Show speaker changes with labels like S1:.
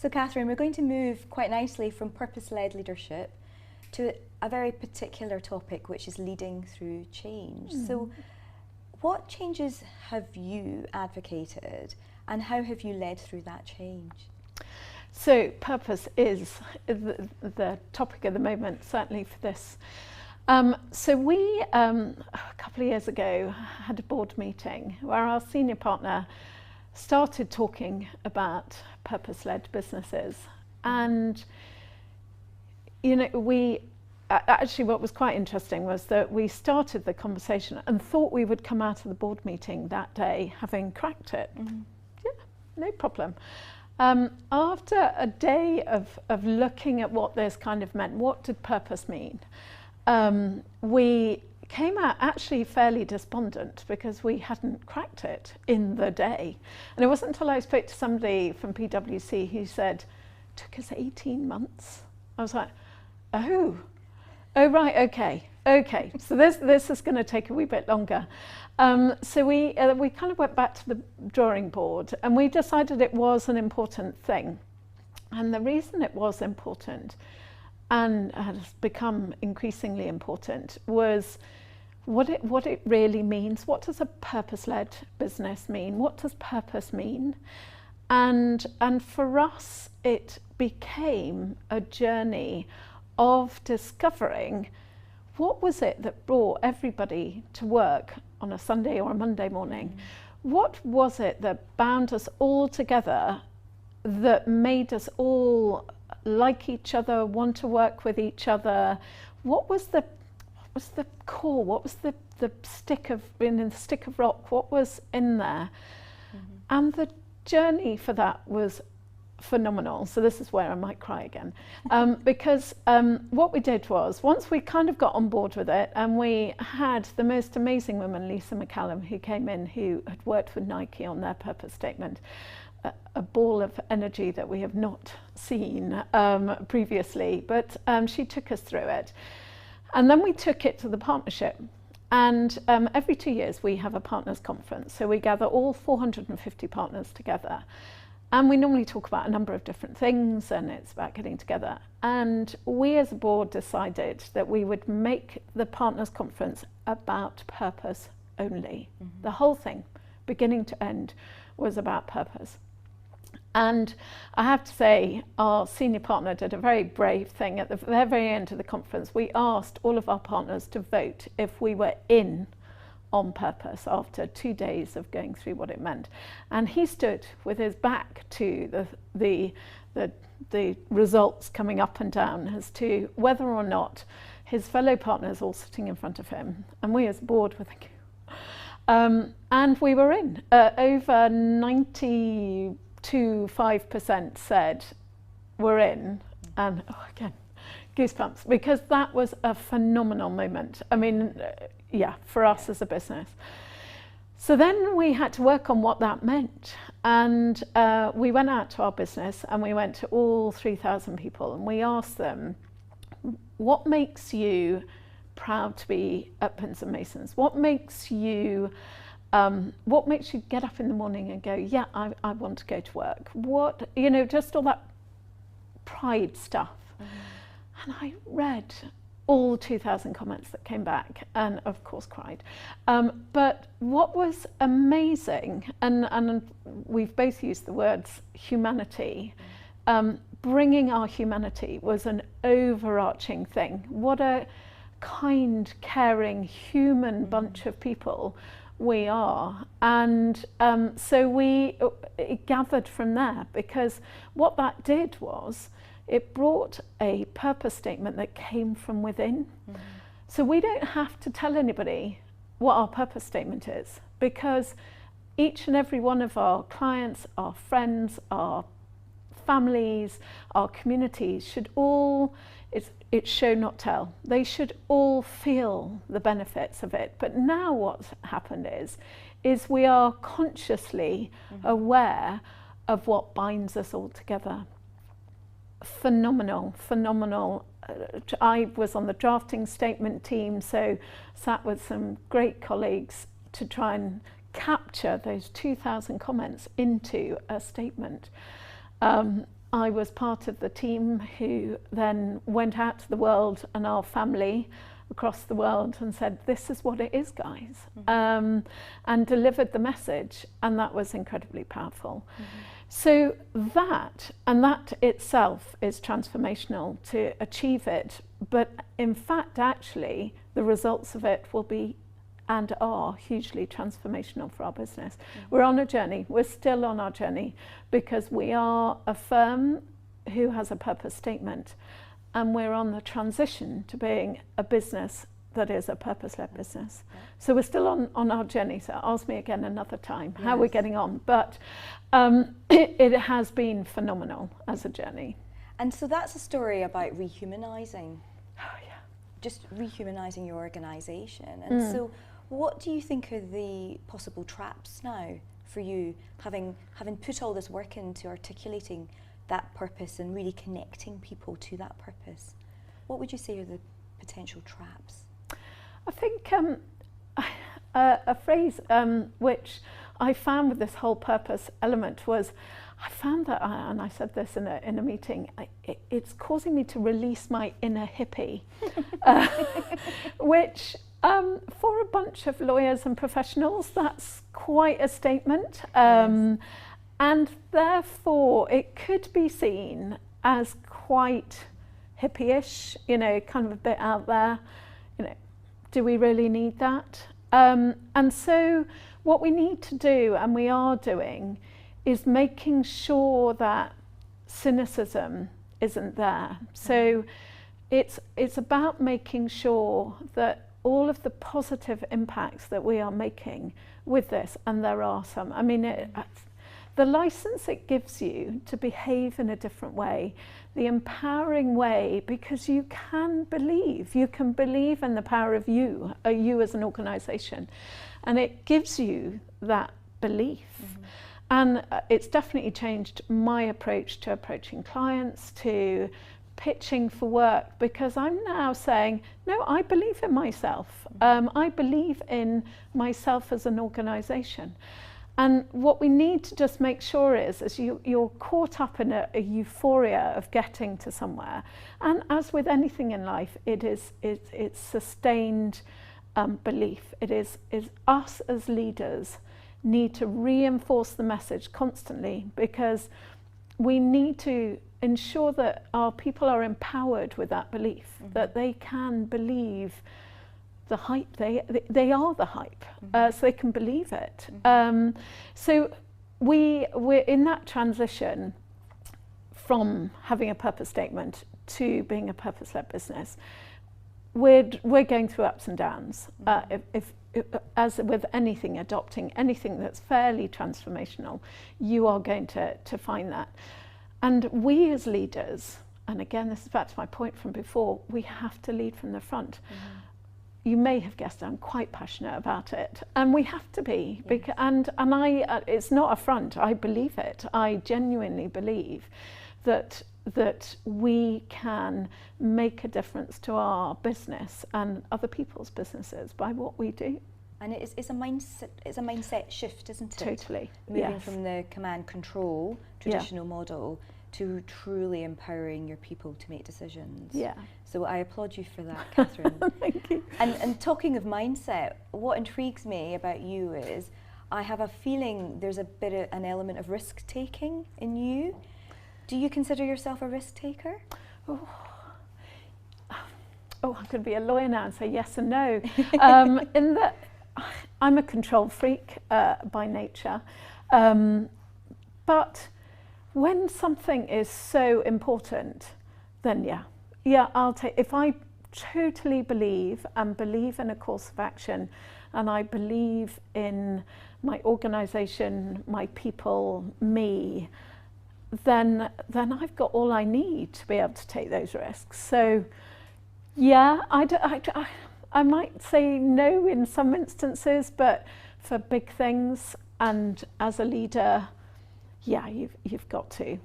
S1: So Catherine, we're going to move quite nicely from purpose-led leadership to a very particular topic, which is leading through change. So what changes have you advocated and how have you led through that change?
S2: So purpose is the topic of the moment, certainly for this. So we, a couple of years ago, had a board meeting where our senior partner started talking about purpose-led businesses. And, you know, we actually, what was quite interesting was that we started the conversation and thought we would come out of the board meeting that day having cracked it. Yeah, no problem. After a day of looking at what this kind of meant, what did purpose mean? We came out actually fairly despondent because we hadn't cracked it in the day. And it wasn't until I spoke to somebody from PwC who said, it took us 18 months. I was like, oh right, okay. So this is going to take a wee bit longer. So we kind of went back to the drawing board and we decided it was an important thing. And the reason it was important and has become increasingly important was what it really means. What does a purpose-led business mean? What does purpose mean? And for us, it became a journey of discovering what was it that brought everybody to work on a Sunday or a Monday morning. What was it that bound us all together, that made us all like each other, want to work with each other? What was the core? What was the stick of rock? What was in there? And the journey for that was phenomenal. So this is where I might cry again, because what we did was, once we kind of got on board with it, and we had the most amazing woman, Lisa McCallum, who came in, who had worked with Nike on their purpose statement, a ball of energy that we have not seen previously, but she took us through it. And then we took it to the partnership. And every 2 years we have a partners conference. So we gather all 450 partners together. And we normally talk about a number of different things, and it's about getting together. And we as a board decided that we would make the partners conference about purpose only. The whole thing, beginning to end, was about purpose. And I have to say, our senior partner did a very brave thing. At the very end of the conference, we asked all of our partners to vote if we were in on purpose after 2 days of going through what it meant. And he stood with his back to the results coming up and down as to whether or not his fellow partners all sitting in front of him, and we as a board were thinking, and we were in. Over 92.5% said we're in, and again, goosebumps, because that was a phenomenal moment. I mean, yeah, for us as a business. So then we had to work on what that meant, and we went out to our business and we went to all 3,000 people and we asked them, what makes you proud to be at Pinsent Masons? What makes you get up in the morning and go, yeah, I want to go to work? What, you know, just all that pride stuff. And I read all 2,000 comments that came back and of course cried. But what was amazing, and we've both used the words humanity, bringing our humanity was an overarching thing. What a kind, caring, human bunch of people we are. And so it gathered from there, because what that did was, it brought a purpose statement that came from within. So we don't have to tell anybody what our purpose statement is, because each and every one of our clients, our friends, our families, our communities should all, it's show not tell. They should all feel the benefits of it. But now what's happened is we are consciously aware of what binds us all together. Phenomenal. I was on the drafting statement team, so sat with some great colleagues to try and capture those 2,000 comments into a statement. I was part of the team who then went out to the world and our family across the world and said, this is what it is, guys, and delivered the message, and that was incredibly powerful. So that itself is transformational to achieve it, but in fact actually the results of it will be and are hugely transformational for our business. We're on a journey, we're still on our journey, because we are a firm who has a purpose statement, and we're on the transition to being a business that is a purpose-led business. So we're still on our journey, so ask me again another time how we're getting on, but it has been phenomenal as a journey.
S1: And so that's a story about rehumanising.
S2: Oh yeah.
S1: Just rehumanising your organisation. And so what do you think are the possible traps now for you, having put all this work into articulating that purpose and really connecting people to that purpose? What would you say are the potential traps?
S2: I think a phrase which I found with this whole purpose element was, I found that, and I said this in a meeting, it's causing me to release my inner hippie, which for a bunch of lawyers and professionals, that's quite a statement. And therefore it could be seen as quite hippie-ish, you know, kind of a bit out there. You know, do we really need that? And so what we need to do, and we are doing, is making sure that cynicism isn't there. So it's about making sure that all of the positive impacts that we are making with this, and there are some, I mean, the license it gives you to behave in a different way, the empowering way, because you can believe in the power of you as an organisation, and it gives you that belief. And it's definitely changed my approach to approaching clients, to pitching for work, because I'm now saying, no, I believe in myself. I believe in myself as an organisation. And what we need to just make sure is you're caught up in a euphoria of getting to somewhere. And as with anything in life, it's sustained belief. It is us as leaders need to reinforce the message constantly, because we need to ensure that our people are empowered with that belief, that they can believe the hype, they are the hype, so they can believe it. So we're in that transition from having a purpose statement to being a purpose-led business. We're going through ups and downs. If as with anything, adopting anything that's fairly transformational, you are going to find that. And we as leaders, and again, this is back to my point from before, we have to lead from the front. You may have guessed I'm quite passionate about it, and we have to be. Because, and I, it's not a front. I believe it. I genuinely believe that we can make a difference to our business and other people's businesses by what we do.
S1: And it's a mindset shift, isn't it?
S2: Totally.
S1: Moving from the command control traditional model to truly empowering your people to make decisions.
S2: Yeah.
S1: So I applaud you for that, Catherine.
S2: Thank you.
S1: And talking of mindset, what intrigues me about you is I have a feeling there's a bit of an element of risk taking in you. Do you consider yourself a risk taker?
S2: Oh, I'm going to be a lawyer now and say yes and no. In that I'm a control freak by nature, but when something is so important, then yeah, I'll take. If I totally believe in a course of action, and I believe in my organisation, my people, me, then I've got all I need to be able to take those risks. So yeah, I might say no in some instances, but for big things and as a leader, yeah, you've got to.